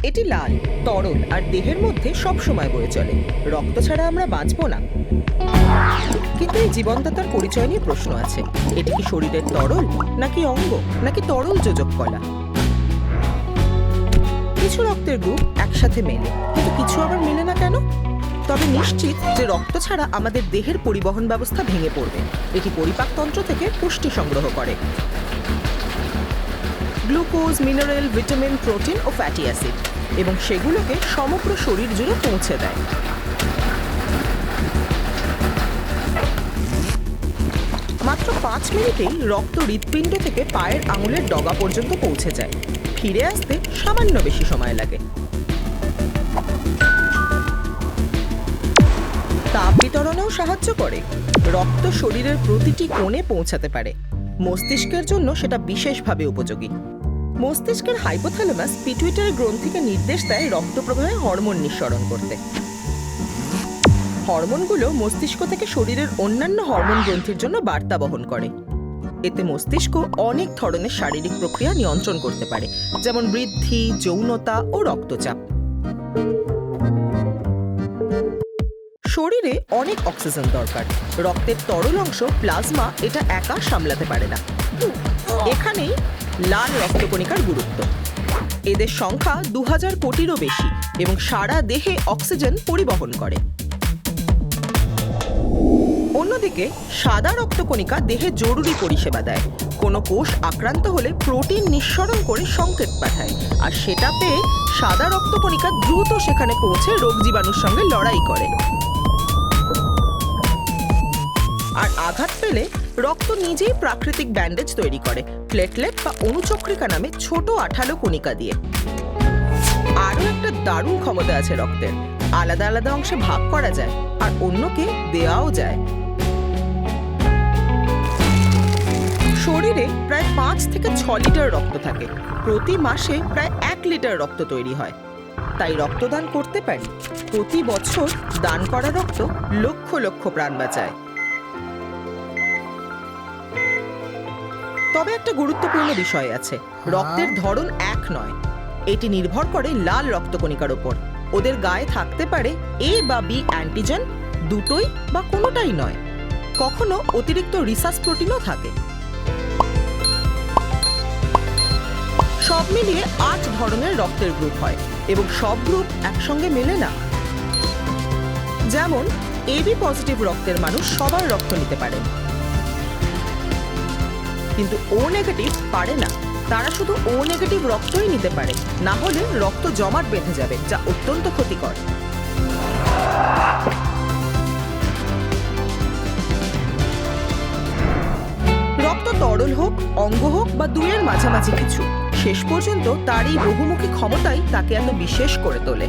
এটি লাল, তরল আর দেহের মধ্যে সব সময় বয়ে চলে। রক্ত ছাড়া আমরা বাঁচবো না। কিন্তু এই জীবনদাতার পরিচয় নিয়ে প্রশ্ন আছে। এটি কি শরীরের তরল, নাকি অঙ্গ, নাকি তরল যোজক কলা? কিছু রক্তের গ্রুপ একসাথে মেলে, কিন্তু কিছু আবার মেলে না কেন? তবে নিশ্চিত যে রক্ত ছাড়া আমাদের দেহের পরিবহন ব্যবস্থা ভেঙে পড়বে। এটি পরিপাকতন্ত্র থেকে পুষ্টি সংগ্রহ করে। গ্লুকোজ, মিনারেল, ভিটামিন, প্রোটিন ও ফ্যাটি অ্যাসিড, এবং সেগুলোকে সমগ্র শরীর জুড়ে পৌঁছে দেয়। মাত্র 5 মিনিটেই রক্ত হৃৎপিণ্ড থেকে পায়ের আঙুলের ডগা পর্যন্ত পৌঁছে যায়। ফিরে আসতে সামান্য বেশি সময় লাগে। তাপ বিতরণেও সাহায্য করে। রক্ত শরীরের প্রতিটি কোণে পৌঁছাতে পারে। মস্তিষ্কের জন্য সেটা বিশেষভাবে উপযোগী। মস্তিষ্কের হাইপোথ্যালামাস পিটুইটারি গ্রন্থিকে নির্দেশ দেয় রক্ত প্রবাহে হরমোন নিঃসরণ করতে। হরমোনগুলো মস্তিষ্ক থেকে শরীরের অন্যান্য হরমোন গ্রন্থির জন্য বার্তা বহন করে। এতে মস্তিষ্ক অনেক ধরনের শারীরিক প্রক্রিয়া নিয়ন্ত্রণ করতে পারে, যেমন বৃদ্ধি, যৌনতা ও রক্তচাপ। শরীরে অনেক অক্সিজেন দরকার। রক্তের তরল অংশ প্লাজমা এটা একা সামলাতে পারে না। এখানেই লাল রক্তকণিকার গুরুত্ব। এদের সংখ্যা 2000 কোটিরও বেশি এবং সারা দেহে অক্সিজেন পরিবহন করে। অন্যদিকে সাদা রক্তকণিকা দেহে জরুরি পরিষেবা দেয়। কোনো কোষ আক্রান্ত হলে প্রোটিন নিঃসরণ করে সংকেত পাঠায়, আর সেটা পেয়ে সাদা রক্তকণিকা দ্রুত সেখানে পৌঁছে রোগ জীবাণুর সঙ্গে লড়াই করে। আর আঘাত পেলে রক্ত নিজেই প্রাকৃতিক ব্যান্ডেজ তৈরি করে, প্লেটলেট বা অনুচক্রিকা নামে ছোট আঠালো কণিকা দিয়ে। আরও একটা দারুণ ক্ষমতা আছে রক্তের। আলাদা আলাদা অংশে ভাগ করা যায়, আর অন্যকে দেওয়াও যায়। শরীরে প্রায় 5 থেকে 6 লিটার রক্ত থাকে। প্রতি মাসে প্রায় 1 লিটার রক্ত তৈরি হয়। তাই রক্তদান করতে পারি। প্রতি বছর দান করা রক্ত লক্ষ লক্ষ প্রাণ বাঁচায়। তবে একটা গুরুত্বপূর্ণ বিষয় আছে। রক্তের ধরন এক নয়। এটি নির্ভর করে লাল রক্তকণিকার উপর। ওদের গায়ে থাকতে পারে এ বা বি অ্যান্টিজেন, দুটোই বা কোনোটাই নয়। কখনো অতিরিক্ত রিসাস প্রোটিনও থাকে। সব মিলিয়ে 8 ধরনের রক্তের গ্রুপ হয়, এবং সব গ্রুপ একসঙ্গে মেলে না। যেমন এবি পজিটিভ রক্তের মানুষ সবার রক্ত নিতে পারেন, কিন্তু ও নেগেটিভ পারে না। তারা শুধু ও নেগেটিভ রক্তই নিতে পারে, না হলে রক্ত জমাট বেঁধে যাবে, যা অত্যন্ত ক্ষতিকর। রক্ত তরল হোক, অঙ্গ হোক বা দুয়ের মাঝামাঝি কিছু, শেষ পর্যন্ত তার এই বহুমুখী ক্ষমতাই তাকে এত বিশেষ করে তোলে।